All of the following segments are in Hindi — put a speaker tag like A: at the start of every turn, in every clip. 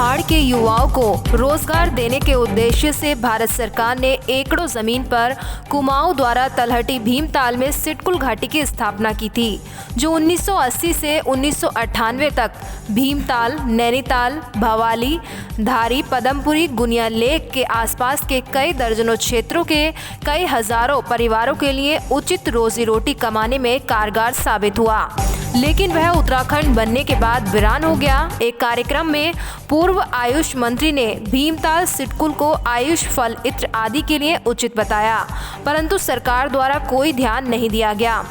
A: पहाड़ के युवाओं को रोजगार देने के उद्देश्य से भारत सरकार ने एकड़ों जमीन पर कुमाऊं द्वारा तलहटी भीमताल में सिटकुल घाटी की स्थापना की थी, जो 1980 से 1998 तक भीमताल, नैनीताल, भवाली, धारी, पदमपुरी, गुनिया लेक के आसपास के कई दर्जनों क्षेत्रों के कई हजारों परिवारों के लिए उचित रोजी रोटी कमाने में कारगर साबित हुआ। लेकिन वह उत्तराखंड बनने के बाद वीरान हो गया। एक कार्यक्रम में पूर्व आयुष मंत्री ने भीमताल सिटकुल को आयुष फल इत्र आदि के लिए उचित बताया, परंतु सरकार द्वारा कोई ध्यान नहीं दिया गया।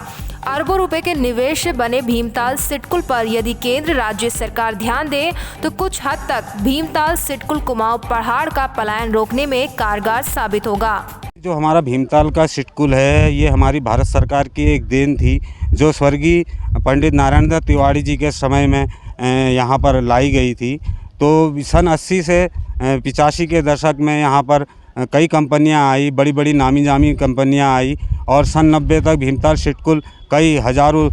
A: अरबों रुपए के निवेश से बने भीमताल सिटकुल पर यदि केंद्र राज्य सरकार ध्यान दे तो कुछ हद तक भीमताल सिटकुल कुमाऊं पहाड़ का पलायन रोकने में कारगर साबित होगा।
B: जो हमारा भीमताल का सिटकुल है, ये हमारी भारत सरकार की एक देन थी, जो स्वर्गीय पंडित नारायण दत्त तिवारी जी के समय में यहाँ पर लाई गई थी। तो सन 80 से 85 के दशक में यहाँ पर कई कंपनियाँ आई, बड़ी बड़ी नामी जामी कंपनियाँ आई और सन 90 तक भीमताल सिटकुल कई हज़ारों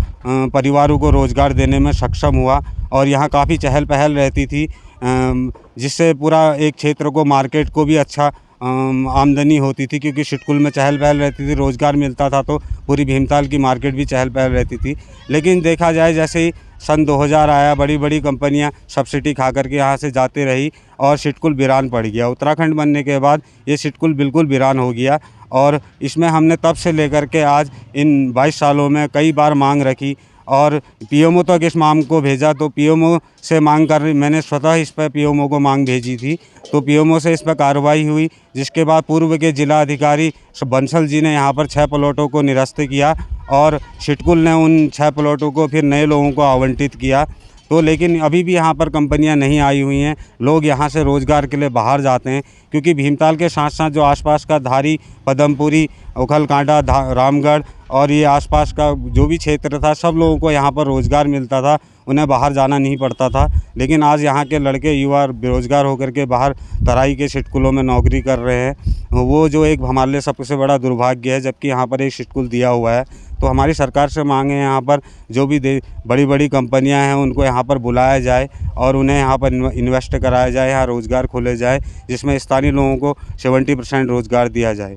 B: परिवारों को रोज़गार देने में सक्षम हुआ और यहाँ काफ़ी चहल पहल रहती थी, जिससे पूरा एक क्षेत्र को, मार्केट को भी अच्छा आमदनी होती थी, क्योंकि सिटकुल में चहल पहल रहती थी, रोज़गार मिलता था, तो पूरी भीमताल की मार्केट भी चहल पहल रहती थी। लेकिन देखा जाए जैसे ही सन 2000 आया, बड़ी बड़ी कंपनियां सब्सिडी खा करके यहाँ से जाती रही और सिटकुल वीरान पड़ गया। उत्तराखंड बनने के बाद ये सिटकुल बिल्कुल वीरान हो गया और इसमें हमने तब से लेकर के आज इन 22 सालों में कई बार मांग रखी और पीएमओ तक इस मांग को भेजा। तो पीएमओ से मांग कर मैंने स्वतः इस पर पीएमओ को मांग भेजी थी, तो पीएमओ से इस पर कार्रवाई हुई, जिसके बाद पूर्व के जिला अधिकारी बंसल जी ने यहाँ पर 6 प्लॉटों को निरस्त किया और सिटकुल ने उन 6 प्लॉटों को फिर नए लोगों को आवंटित किया। तो लेकिन अभी भी यहाँ पर कंपनियाँ नहीं आई हुई हैं, लोग यहाँ से रोज़गार के लिए बाहर जाते हैं, क्योंकि भीमताल के साथ साथ जो आसपास का धारी, पदमपुरी, ओखलकांडा, रामगढ़ और ये आसपास का जो भी क्षेत्र था, सब लोगों को यहाँ पर रोज़गार मिलता था, उन्हें बाहर जाना नहीं पड़ता था। लेकिन आज यहाँ के लड़के युवा बेरोज़गार होकर के बाहर तराई के सिटकुलों में नौकरी कर रहे हैं, वो जो एक हमारे लिए सबसे बड़ा दुर्भाग्य है, जबकि यहाँ पर एक सिटकुल दिया हुआ है। तो हमारी सरकार से मांगे यहाँ पर जो भी बड़ी बड़ी कंपनियाँ हैं उनको यहाँ पर बुलाया जाए और उन्हें यहाँ पर इन्वेस्ट कराया जाए, यहाँ रोज़गार खोले जाए, जिसमें स्थानीय लोगों को 70% रोज़गार दिया जाए।